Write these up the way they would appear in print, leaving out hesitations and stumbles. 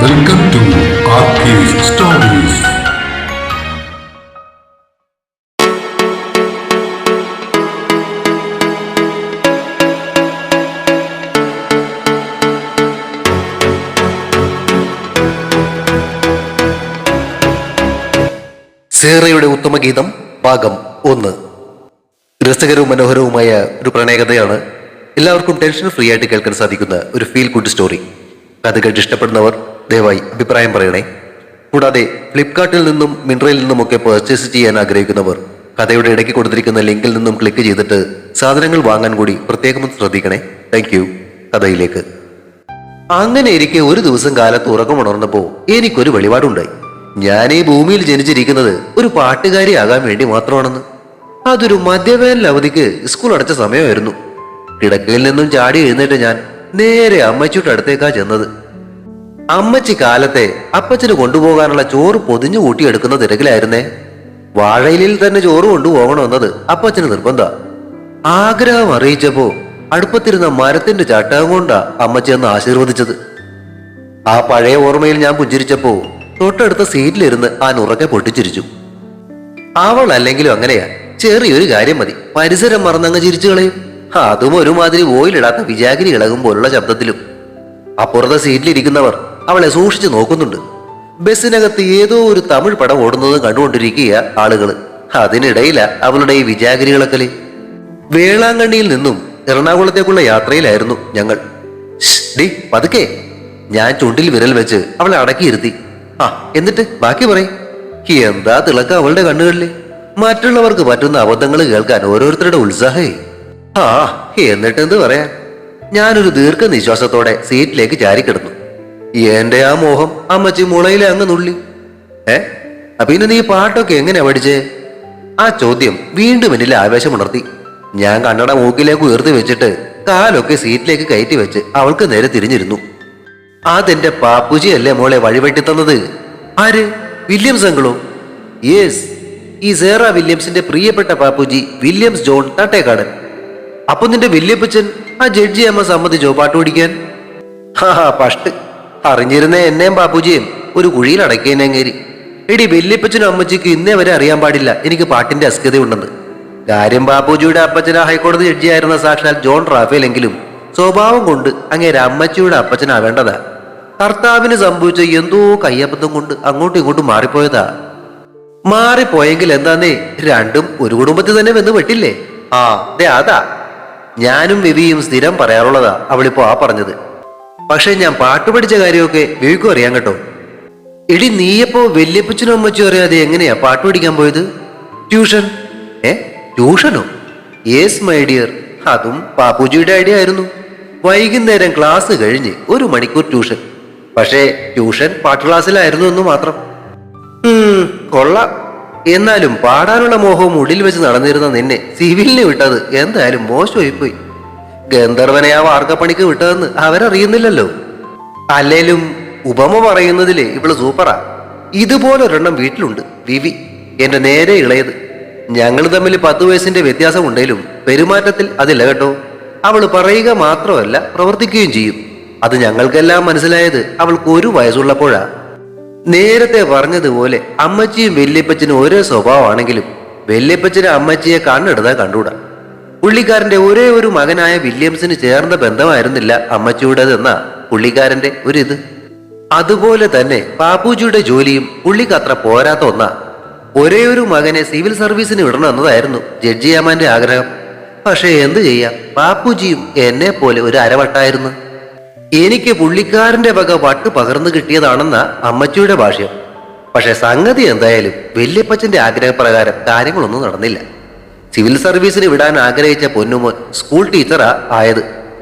Welcome to RK's Stories. സേറയുടെ ഉത്തമഗീതം ഭാഗം 1. രസകരവും മനോഹരവുമായ ഒരു പ്രണയകഥയാണ്. എല്ലാവർക്കും ടെൻഷൻ ഫ്രീ ആയിട്ട് കേൾക്കാൻ സാധിക്കുന്ന ഒരു ഫീൽ ഗുഡ് സ്റ്റോറി. കഥ കേട്ട് ഇഷ്ടപ്പെടുന്നവർ ദയവായി അഭിപ്രായം പറയണേ. കൂടാതെ ഫ്ലിപ്കാർട്ടിൽ നിന്നും മിൻട്രയിൽ നിന്നുമൊക്കെ പർച്ചേസ് ചെയ്യാൻ ആഗ്രഹിക്കുന്നവർ കഥയുടെ ഇടയ്ക്ക് കൊടുത്തിരിക്കുന്ന ലിങ്കിൽ നിന്നും ക്ലിക്ക് ചെയ്തിട്ട് സാധനങ്ങൾ വാങ്ങാൻ കൂടി പ്രത്യേകം ശ്രദ്ധിക്കണേ. Thank you. കഥയിലേക്ക്. അങ്ങനെ ഇരിക്കെ ഒരു ദിവസം കാലത്ത് ഉറക്കമുണർന്നപ്പോൾ എനിക്കൊരു വെളിപാടുണ്ടായി. ഞാൻ ഈ ഭൂമിയിൽ ജനിച്ചിരിക്കുന്നത് ഒരു പാട്ടുകാരിയാകാൻ വേണ്ടി മാത്രമാണെന്ന്. അതൊരു മധ്യവേനൽ അവധിക്ക് സ്കൂൾ അടച്ച സമയമായിരുന്നു. കിടക്കയിൽ നിന്നും ചാടി എഴുന്നേറ്റ് ഞാൻ നേരെ അമ്മച്ചിയുടെ അടുത്തേക്കാ ചെന്നത്. അമ്മച്ചി കാലത്തെ അപ്പച്ചന് കൊണ്ടുപോകാനുള്ള ചോറ് പൊതിഞ്ഞു കൂട്ടിയെടുക്കുന്ന തിരക്കിലായിരുന്നേ. വാഴയിലിൽ തന്നെ ചോറ് കൊണ്ടുപോകണമെന്നത് അപ്പച്ചന് നിർബന്ധ. ആഗ്രഹം അറിയിച്ചപ്പോ അടുപ്പത്തിരുന്ന മരത്തിന്റെ ചട്ടകം കൊണ്ടാ അമ്മച്ചി അന്ന് ആശീർവദിച്ചത്. ആ പഴയ ഓർമ്മയിൽ ഞാൻ പുഞ്ചിരിച്ചപ്പോ തൊട്ടടുത്ത സീറ്റിലിരുന്ന് ആ ഉറക്കെ പൊട്ടിച്ചിരിച്ചു. അവൾ അല്ലെങ്കിലും അങ്ങനെയാ. ചെറിയൊരു കാര്യം മതി പരിസരം മറന്നങ്ങ് ചിരിച്ചു കളയും. അതും ഒരുമാതിരി ഓയിലിടാത്ത വിജാഗിരി ഇളകും പോലുള്ള ശബ്ദത്തിലും. അപ്പുറത്തെ സീറ്റിലിരിക്കുന്നവർ അവളെ സൂക്ഷിച്ചു നോക്കുന്നുണ്ട്. ബസ്സിനകത്ത് ഏതോ ഒരു തമിഴ് പടം ഓടുന്നത് കണ്ടുകൊണ്ടിരിക്കുക ആളുകള്. അതിനിടയില അവളുടെ ഈ വിജാഗിരികളൊക്കെ. വേളാങ്കണ്ണിയിൽ നിന്നും എറണാകുളത്തേക്കുള്ള യാത്രയിലായിരുന്നു ഞങ്ങൾ. ഡി പതുക്കെ. ഞാൻ ചുണ്ടിൽ വിരൽ വെച്ച് അവളെ അടക്കിയിരുത്തി. എന്നിട്ട് ബാക്കി പറയും. എന്താ തിളക്കം അവളുടെ കണ്ണുകളില്. മറ്റുള്ളവർക്ക് പറ്റുന്ന അബദ്ധങ്ങൾ കേൾക്കാൻ ഓരോരുത്തരുടെ ഉത്സാഹേ. എന്നിട്ട് എന്ത് പറയാൻ. ഞാനൊരു ദീർഘനിശ്വാസത്തോടെ സീറ്റിലേക്ക് ചാരിക്കിടന്നു. എന്റെ ആ മോഹം അമ്മച്ചി മുളയിലെ അങ്ങ് നുള്ളി. പിന്നെ നീ പാട്ടൊക്കെ എങ്ങനെയാ പഠിച്ചേ? ആ ചോദ്യം വീണ്ടും എന്നിൽ ആവേശമുണർത്തി. ഞാൻ കണ്ണട മൂക്കിലേക്ക് ഉയർത്തി വെച്ചിട്ട് കാലൊക്കെ സീറ്റിലേക്ക് കയറ്റി വെച്ച് അവൾക്ക് നേരെ തിരിഞ്ഞിരുന്നു. അതെന്റെ പാപ്പുജി അല്ലേ മോളെ വഴിവെട്ടി തന്നത്. ആര്? വില്യംസ് അങ്കിളോ? യെസ്, ഈ സേറ വില്യംസിന്റെ പ്രിയപ്പെട്ട പാപ്പുജി വില്യംസ് ജോൺ തട്ടേക്കാടൻ. അപ്പൊ നിന്റെ വല്യപ്പച്ചൻ ആ ജഡ്ജി അമ്മ സമ്മതിച്ചോ പാട്ട് പഠിക്കാൻ? പഷ്ട് അറിഞ്ഞിരുന്നേ എന്നെയും പാപ്പുജിയും ഒരു കുഴിയിൽ അടക്കിയെന്നേരി. എടി വല്യപ്പച്ചനും അമ്മച്ചിക്ക് ഇന്നേ വരെ അറിയാൻ പാടില്ല എനിക്ക് പാട്ടിന്റെ അസ്കതയുണ്ടെന്ന്. കാര്യം പാപ്പുജിയുടെ അപ്പച്ചന ഹൈക്കോടതി ജഡ്ജിയായിരുന്ന സാക്ഷാൽ ജോൺ റാഫേൽ എങ്കിലും സ്വഭാവം കൊണ്ട് അങ്ങേരെ അമ്മച്ചിയുടെ അപ്പച്ചനാവേണ്ടതാ. കർത്താവിന് സംഭവിച്ച എന്തോ കയ്യബദ്ധം കൊണ്ട് അങ്ങോട്ടും ഇങ്ങോട്ടും മാറിപ്പോയതാ. മാറിപ്പോയെങ്കിൽ എന്താന്നേ, രണ്ടും ഒരു കുടുംബത്തിൽ തന്നെ വെന്ന് വെട്ടില്ലേ. അതാ ഞാനും വിവിയും സ്ഥിരം പറയാറുള്ളതാ അവളിപ്പോ പറഞ്ഞത്. പക്ഷെ ഞാൻ പാട്ട് പഠിച്ച കാര്യമൊക്കെ വിവിക്കും അറിയാൻ കേട്ടോ. എടി നീയപ്പോ വല്യപ്പച്ചനും അമ്മച്ചും അറിയാതെ എങ്ങനെയാ പാട്ട് പഠിക്കാൻ പോയത്? ട്യൂഷൻ? ട്യൂഷനോ? യെസ് മൈ ഡിയർ, അതും പാപ്പുജിയുടെ ഐഡിയ ആയിരുന്നു. വൈകുന്നേരം ക്ലാസ് കഴിഞ്ഞ് 1 മണിക്കൂർ ട്യൂഷൻ. പക്ഷേ ട്യൂഷൻ പാട്ട് ക്ലാസ്സിലായിരുന്നു എന്ന് മാത്രം. കൊള്ളാം. എന്നാലും പാടാനുള്ള മോഹവും ഉള്ളിൽ വെച്ച് നടന്നിരുന്ന നിന്നെ സിവിലിനെ വിട്ടത് എന്തായാലും മോശമായിപ്പോയി. ഗന്ധർവനെ ആ വാർക്കപ്പണിക്ക് വിട്ടതെന്ന് അവരറിയുന്നില്ലല്ലോ. അല്ലേലും ഉപമ പറയുന്നതില് ഇവള് സൂപ്പറാ. ഇതുപോലൊരെണ്ണം വീട്ടിലുണ്ട്, വിവി, എന്റെ നേരെ ഇളയത്. ഞങ്ങൾ തമ്മിൽ 10 വയസ്സിന്റെ വ്യത്യാസം ഉണ്ടെങ്കിലും പെരുമാറ്റത്തിൽ അതില്ല കേട്ടോ. അവള് പറയുക മാത്രമല്ല പ്രവർത്തിക്കുകയും ചെയ്യും. അത് ഞങ്ങൾക്കെല്ലാം മനസ്സിലായത് അവൾക്ക് 1 വയസ്സുള്ളപ്പോഴാ. നേരത്തെ പറഞ്ഞതുപോലെ അമ്മച്ചിയും വല്യപ്പച്ചനും ഒരേ സ്വഭാവമാണെങ്കിലും വല്യപ്പച്ചന് അമ്മച്ചിയെ കണ്ണെടുത്താൽ കണ്ടുകൂടാ. പുള്ളിക്കാരന്റെ ഒരേ ഒരു മകനായ വില്യംസിന് ചേർന്ന ബന്ധമായിരുന്നില്ല അമ്മച്ചിയുടേതെന്നാ പുള്ളിക്കാരന്റെ ഒരിത്. അതുപോലെ തന്നെ പാപ്പുജിയുടെ ജോലിയും പുള്ളിക്ക് അത്ര പോരാത്ത ഒന്നാ. ഒരേ ഒരു മകനെ സിവിൽ സർവീസിന് വിടണമെന്നതായിരുന്നു ജഡ്ജിയാമാന്റെ ആഗ്രഹം. പക്ഷെ എന്തു ചെയ്യാം, പാപ്പുജിയും എന്നെ പോലെ ഒരു അരവട്ടായിരുന്നു. എനിക്ക് പുള്ളിക്കാരന്റെ വക വട്ട് പകർന്നു കിട്ടിയതാണെന്ന അമ്മച്ചിയുടെ ഭാഷ്യം. പക്ഷെ സംഗതി എന്തായാലും വല്യപ്പച്ചന്റെ ആഗ്രഹപ്രകാരം കാര്യങ്ങളൊന്നും നടന്നില്ല. സിവിൽ സർവീസിന് വിടാൻ ആഗ്രഹിച്ച പൊന്നുമോൻ സ്കൂൾ ടീച്ചറാ ആയത്.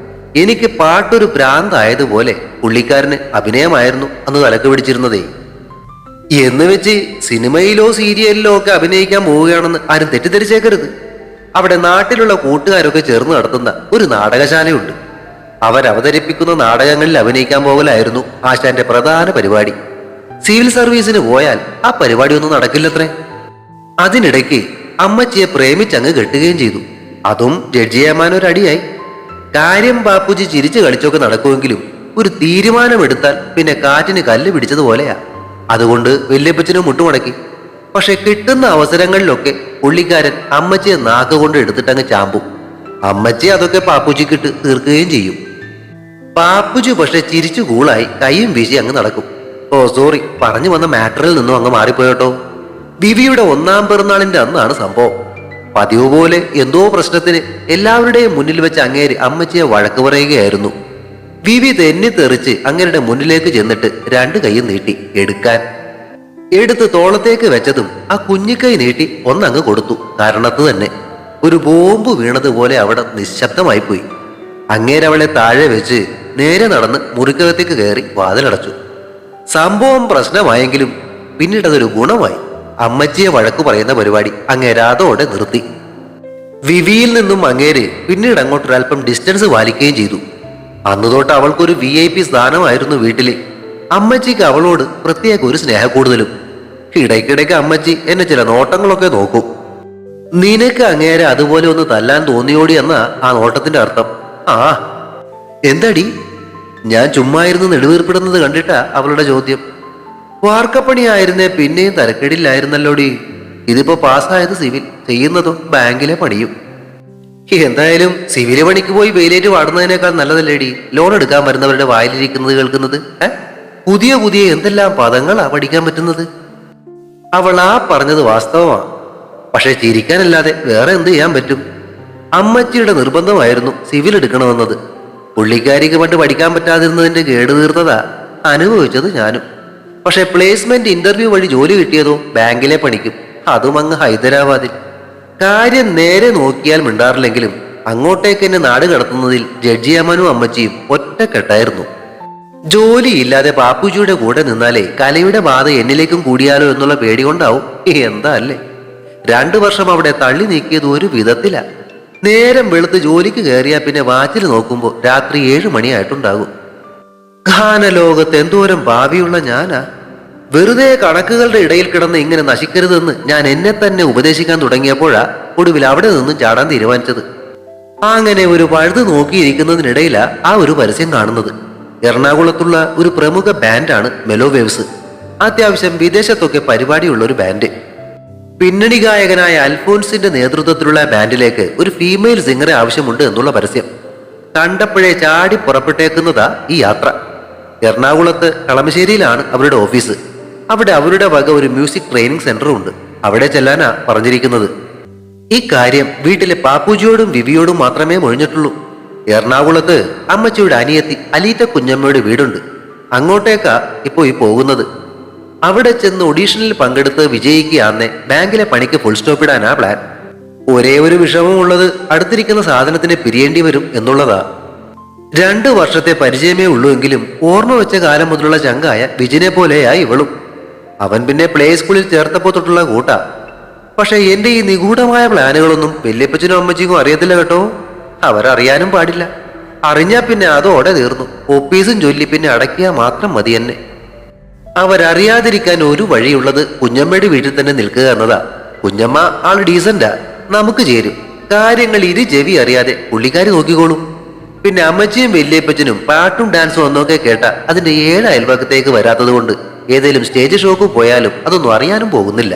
എനിക്ക് പാട്ടൊരു ഭ്രാന്തായതുപോലെ പുള്ളിക്കാരന് അഭിനയമായിരുന്നു അന്ന് തലക്ക് പിടിച്ചിരുന്നതേ. എന്ന് വെച്ച് സിനിമയിലോ സീരിയലിലോ ഒക്കെ അഭിനയിക്കാൻ പോവുകയാണെന്ന് ആരും തെറ്റിദ്ധരിച്ചേക്കരുത്. അവിടെ നാട്ടിലുള്ള കൂട്ടുകാരൊക്കെ ചേർന്ന് നടത്തുന്ന ഒരു നാടകശാലയുണ്ട്. അവരവതരിപ്പിക്കുന്ന നാടകങ്ങളിൽ അഭിനയിക്കാൻ പോകലായിരുന്നു ആശാന്റെ പ്രധാന പരിപാടി. സിവിൽ സർവീസിന് പോയാൽ ആ പരിപാടി ഒന്നും നടക്കില്ലത്രേ. അതിനിടയ്ക്ക് അമ്മച്ചിയെ പ്രേമിച്ചങ്ങ് കെട്ടുകയും ചെയ്തു. അതും ജഡ്ജിയാമാനൊരടിയായി. കാര്യം ബാപ്പുജി ചിരിച്ചു കളിച്ചൊക്കെ നടക്കുമെങ്കിലും ഒരു തീരുമാനമെടുത്താൽ പിന്നെ കാറ്റിന് കല്ല് പിടിച്ചതുപോലെയാ. അതുകൊണ്ട് വല്യപ്പച്ചനും മുട്ടുമടക്കി. പക്ഷെ കിട്ടുന്ന അവസരങ്ങളിലൊക്കെ പുള്ളിക്കാരൻ അമ്മച്ചിയെ നാക്കുകൊണ്ട് എടുത്തിട്ടങ്ങ് ചാമ്പും. അമ്മച്ചി അതൊക്കെ പാപ്പുച്ചിക്കിട്ട് തീർക്കുകയും ചെയ്യും. പാപ്പുജി പക്ഷെ ചിരിച്ചു കൂളായി കൈയും വീശി അങ്ങ് നടക്കും. ഓ സോറി, പറഞ്ഞു വന്ന മാറ്ററിൽ നിന്നും അങ്ങ് മാറിപ്പോയോട്ടോ. വിവിയുടെ 1-ാം പിറന്നാളിന്റെ അന്നാണ് സംഭവം. പതിവ് പോലെ എന്തോ പ്രശ്നത്തിന് എല്ലാവരുടെയും മുന്നിൽ വെച്ച് അങ്ങേര് അമ്മച്ചിയെ വഴക്ക് പറയുകയായിരുന്നു. വിവി തെന്നിത്തെറിച്ച് അങ്ങേരുടെ മുന്നിലേക്ക് ചെന്നിട്ട് 2 കൈയും നീട്ടി എടുത്ത് തോളത്തേക്ക് വെച്ചതും ആ കുഞ്ഞിക്കൈ നീട്ടി ഒന്നങ്ങ് കൊടുത്തു. കാരണത്ത് തന്നെ ഒരു ബോംബ് വീണതുപോലെ അവിടെ നിശബ്ദമായി പോയി. അങ്ങേരവളെ താഴെ വെച്ച് നേരെ നടന്ന് മുറിക്കകത്തേക്ക് കയറി വാതിലടച്ചു. സംഭവം പ്രശ്നമായെങ്കിലും പിന്നീട് അതൊരു ഗുണമായി. അമ്മച്ചിയെ വഴക്കു പറയുന്ന പരിപാടി അങ്ങേര് അതോടെ നിർത്തി. വിവിയിൽ നിന്നും അങ്ങേര് പിന്നീട് അങ്ങോട്ടൊരൽപ്പം ഡിസ്റ്റൻസ് പാലിക്കുകയും ചെയ്തു. അന്നു തൊട്ട് അവൾക്കൊരു VIP സ്ഥാനമായിരുന്നു വീട്ടില്. അമ്മച്ചിക്ക് അവളോട് പ്രത്യേക ഒരു സ്നേഹ കൂടുതലും. ഇടയ്ക്കിടയ്ക്ക് അമ്മച്ചി എന്നെ ചില നോട്ടങ്ങളൊക്കെ നോക്കും. നിനക്ക് അങ്ങേരെ അതുപോലെ ഒന്ന് തല്ലാൻ തോന്നിയോടി എന്ന ആ നോട്ടത്തിന്റെ അർത്ഥം. ആ എന്താടി? ഞാൻ ചുമ്മായിരുന്നു നെടുവീർപ്പിടുന്നത് കണ്ടിട്ടാ അവളുടെ ചോദ്യം. വാർക്കപ്പണിയായിരുന്നേ പിന്നെയും തരക്കേടില്ലായിരുന്നല്ലോടി. ഇതിപ്പോ പാസ്സായത് സിവിൽ, ചെയ്യുന്നതും ബാങ്കിലെ പണിയും. എന്തായാലും സിവില് പണിക്ക് പോയി വെയിലേറ്റ് വാടുന്നതിനേക്കാൾ നല്ലതല്ലേടി ലോൺ എടുക്കാൻ വരുന്നവരുടെ വായിലിരിക്കുന്നത് കേൾക്കുന്നത്. പുതിയ പുതിയ എന്തെല്ലാം പദങ്ങളാ പഠിക്കാൻ പറ്റുന്നത്. അവൾ ആ പറഞ്ഞത് വാസ്തവമാണ്. പക്ഷെ ചിരിക്കാനല്ലാതെ വേറെ എന്ത് ചെയ്യാൻ പറ്റും? അമ്മച്ചിയുടെ നിർബന്ധമായിരുന്നു സിവിൽ എടുക്കണമെന്നത്. പുള്ളിക്കാരിക്ക് പണ്ട് പഠിക്കാൻ പറ്റാതിരുന്നതിന്റെ കേട് തീർത്തതാ അനുഭവിച്ചത് ഞാനും. പക്ഷെ പ്ലേസ്മെന്റ് ഇന്റർവ്യൂ വഴി ജോലി കിട്ടിയതോ ബാങ്കിലെ പണിക്കും, അതും അങ്ങ് ഹൈദരാബാദിൽ. കാര്യം നേരെ നോക്കിയാൽ മിണ്ടാറില്ലെങ്കിലും അങ്ങോട്ടേക്ക് എന്നെ നാട് കടത്തുന്നതിൽ ജഡ്ജിയമ്മനും അമ്മച്ചിയും ഒറ്റക്കെട്ടായിരുന്നു. ജോലിയില്ലാതെ പാപ്പുജിയുടെ കൂടെ നിന്നാലേ കലയുടെ ബാധ എന്നിലേക്കും കൂടിയാലോ എന്നുള്ള പേടി കൊണ്ടാവും. എന്താ അല്ലേ? 2 വർഷം അവിടെ തള്ളി നീക്കിയത് ഒരു വിധത്തിലാ. നേരം വെളുത്ത് ജോലിക്ക് കയറിയാ പിന്നെ വാച്ചിൽ നോക്കുമ്പോൾ രാത്രി 7 മണിയായിട്ടുണ്ടാകും. ഗാനലോകത്ത് എന്തോരം ഭാവിയുള്ള ഞാനാ. വെറുതെ കണക്കുകളുടെ ഇടയിൽ കിടന്ന് ഇങ്ങനെ നശിക്കരുതെന്ന് ഞാൻ എന്നെ തന്നെ ഉപദേശിക്കാൻ തുടങ്ങിയപ്പോഴാ ഒടുവിൽ അവിടെ നിന്നും ചാടാൻ തീരുമാനിച്ചത്. അങ്ങനെ ഒരു പഴുത് നോക്കിയിരിക്കുന്നതിനിടയിലാ ആ ഒരു പരസ്യം കാണുന്നത്. എറണാകുളത്തുള്ള ഒരു പ്രമുഖ ബാൻഡാണ് മെലോവേവ്സ്. അത്യാവശ്യം വിദേശത്തൊക്കെ പരിപാടിയുള്ള ഒരു ബാൻഡ്. പിന്നണി ഗായകനായ അൽഫോൻസിന്റെ നേതൃത്വത്തിലുള്ള ബാൻഡിലേക്ക് ഒരു ഫീമെയിൽ സിംഗറെ ആവശ്യമുണ്ട് എന്നുള്ള പരസ്യം കണ്ടപ്പോഴേ ചാടി പുറപ്പെട്ടേക്കുന്നതാ ഈ യാത്ര. എറണാകുളത്ത് കളമശ്ശേരിയിലാണ് അവരുടെ ഓഫീസ്. അവിടെ അവരുടെ വക ഒരു മ്യൂസിക് ട്രെയിനിങ് സെന്ററും ഉണ്ട്. അവിടെ ചെല്ലാനാ പറഞ്ഞിരിക്കുന്നത്. ഈ കാര്യം വീട്ടിലെ പാപ്പുജിയോടും വിവിയോടും മാത്രമേ മൊഴിഞ്ഞിട്ടുള്ളൂ. എറണാകുളത്ത് അമ്മച്ചിയുടെ അനിയത്തി അലീറ്റ കുഞ്ഞമ്മയുടെ വീടുണ്ട്. അങ്ങോട്ടേക്കാ ഇപ്പോ ഈ പോകുന്നത്. അവിടെ ചെന്ന് ഓഡീഷനിൽ പങ്കെടുത്ത് വിജയിക്കുകയാന്നേ ബാങ്കിലെ പണിക്ക് ഫുൾ സ്റ്റോപ്പ് ഇടാനാ പ്ലാൻ. ഒരേ ഒരു വിഷമമുള്ളത് അടുത്തിരിക്കുന്ന സാധനത്തിന് പിരിയേണ്ടി വരും എന്നുള്ളതാ. 2 വർഷത്തെ പരിചയമേ ഉള്ളൂ എങ്കിലും ഓർമ്മ വെച്ച കാലം മുതലുള്ള ചങ്കായ വിജിനെ പോലെയാ ഇവളും. അവൻ പിന്നെ പ്ലേ സ്കൂളിൽ ചേർത്തപ്പോ തൊട്ടുള്ള കൂട്ടാ. പക്ഷെ എന്റെ ഈ നിഗൂഢമായ പ്ലാനുകളൊന്നും വല്യപ്പച്ചനും അമ്മച്ചിക്കും അറിയത്തില്ല കേട്ടോ. അവരറിയാനും പാടില്ല. അറിഞ്ഞാ പിന്നെ അതോടെ തീർന്നു. ഒപ്പീസും ചൊല്ലി പിന്നെ അടക്കിയാ മാത്രം മതി എന്നെ. അവരറിയാതിരിക്കാൻ ഒരു വഴിയുള്ളത് കുഞ്ഞമ്മയുടെ വീട്ടിൽ തന്നെ നിൽക്കുക എന്നതാ. കുഞ്ഞമ്മ ആള് ഡീസന്റാ, നമുക്ക് ചേരും. കാര്യങ്ങൾ ചെവി അറിയാതെ പുള്ളിക്കാരി നോക്കിക്കോളും. പിന്നെ അമ്മച്ചിയും വല്യപ്പച്ചനും പാട്ടും ഡാൻസും ഒന്നൊക്കെ കേട്ട അതിന്റെ 7 അയൽപക്കത്തേക്ക് വരാത്തത് കൊണ്ട് ഏതെങ്കിലും സ്റ്റേജ് ഷോക്ക് പോയാലും അതൊന്നും അറിയാനും പോകുന്നില്ല.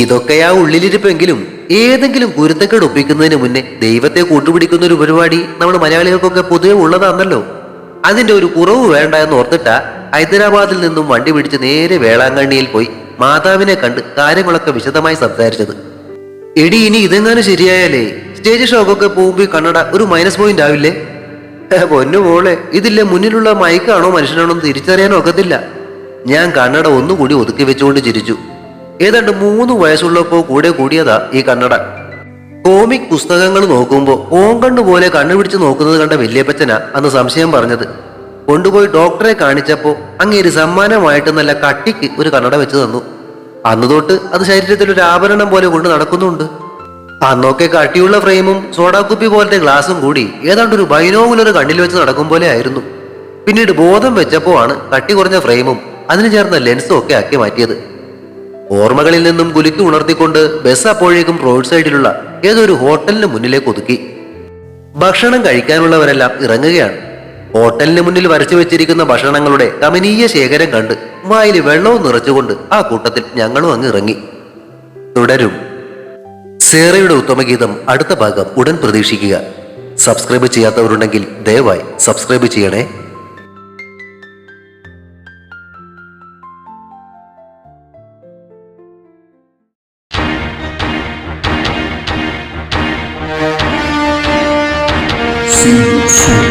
ഇതൊക്കെയാ ഉള്ളിലിരിപ്പെങ്കിലും ഏതെങ്കിലും കുരുത്തക്കേട് ഒപ്പിക്കുന്നതിന് മുന്നേ ദൈവത്തെ കൂട്ടുപിടിക്കുന്ന ഒരു പരിപാടി നമ്മുടെ മലയാളികൾക്കൊക്കെ പൊതുവെ ഉള്ളതാണല്ലോ. അതിന്റെ ഒരു കുറവ് വേണ്ട എന്ന് ഓർത്തിട്ടാ ഹൈദരാബാദിൽ നിന്നും വണ്ടി പിടിച്ച് നേരെ വേളാങ്കണ്ണിയിൽ പോയി മാതാവിനെ കണ്ട് കാര്യങ്ങളൊക്കെ വിശദമായി സംസാരിച്ചത്. എടി, ഇനി ഇതെങ്ങാനും ശരിയായാലേ സ്റ്റേജ് ഷോക്കൊക്കെ പോകുമ്പോ കണ്ണട ഒരു -പോയിന്റ് ആവില്ലേ? പൊന്നു മോളെ, ഇതില്ലേ മുന്നിലുള്ള മൈക്കാണോ മനുഷ്യനാണോ തിരിച്ചറിയാനോ ഒക്കത്തില്ല. ഞാൻ കണ്ണട ഒന്നുകൂടി ഒതുക്കി വെച്ചുകൊണ്ട് ചിരിച്ചു. ഏതാണ്ട് 3 വയസ്സുള്ളപ്പോ കൂടെ കൂടിയതാ ഈ കണ്ണട. കോമിക് പുസ്തകങ്ങൾ നോക്കുമ്പോ ഓങ്കണ്ണു പോലെ കണ്ണുപിടിച്ച് നോക്കുന്നത് കണ്ട വല്യപ്പച്ചനാ അന്ന് സംശയം പറഞ്ഞത്. കൊണ്ടുപോയി ഡോക്ടറെ കാണിച്ചപ്പോ അങ്ങേര് സമ്മാനമായിട്ട് നല്ല കട്ടിക്ക് ഒരു കണ്ണട വെച്ച് തന്നു. അന്ന് തൊട്ട് അത് ശരീരത്തിൽ ഒരു ആഭരണം പോലെ കൊണ്ട് നടക്കുന്നുണ്ട്. അന്നൊക്കെ കട്ടിയുള്ള ഫ്രെയിമും സോഡാക്കുപ്പി പോലത്തെ ഗ്ലാസും കൂടി ഏതാണ്ട് ഒരു ബൈനോക്കുലർ കണ്ണിൽ വെച്ച് നടക്കും പോലെ ആയിരുന്നു. പിന്നീട് ബോധം വെച്ചപ്പോ ആണ് കട്ടി കുറഞ്ഞ ഫ്രെയിമും അതിന് ചേർന്ന ലെൻസും ഒക്കെ ആക്കി മാറ്റിയത്. ഓർമ്മകളിൽ നിന്നും കുലുക്കി ഉണർത്തിക്കൊണ്ട് ബസ് അപ്പോഴേക്കും റോഡ് സൈഡിലുള്ള ഏതൊരു ഹോട്ടലിന് മുന്നിലേക്ക് ഒതുക്കി. ഭക്ഷണം കഴിക്കാനുള്ളവരെല്ലാം ഇറങ്ങുകയാണ്. ഹോട്ടലിന് മുന്നിൽ വരച്ചു വെച്ചിരിക്കുന്ന ഭക്ഷണങ്ങളുടെ കമനീയ ശേഖരം കണ്ട് വായിൽ വെള്ളവും നിറച്ചുകൊണ്ട് ആ കൂട്ടത്തിൽ ഞങ്ങളും അങ്ങ് ഇറങ്ങി. തുടരും. സേറയുടെ ഉത്തമഗീതം അടുത്ത ഭാഗം ഉടൻ പ്രതീക്ഷിക്കുക. സബ്സ്ക്രൈബ് ചെയ്യാത്തവരുണ്ടെങ്കിൽ ദയവായി സബ്സ്ക്രൈബ് ചെയ്യണേ. See you soon.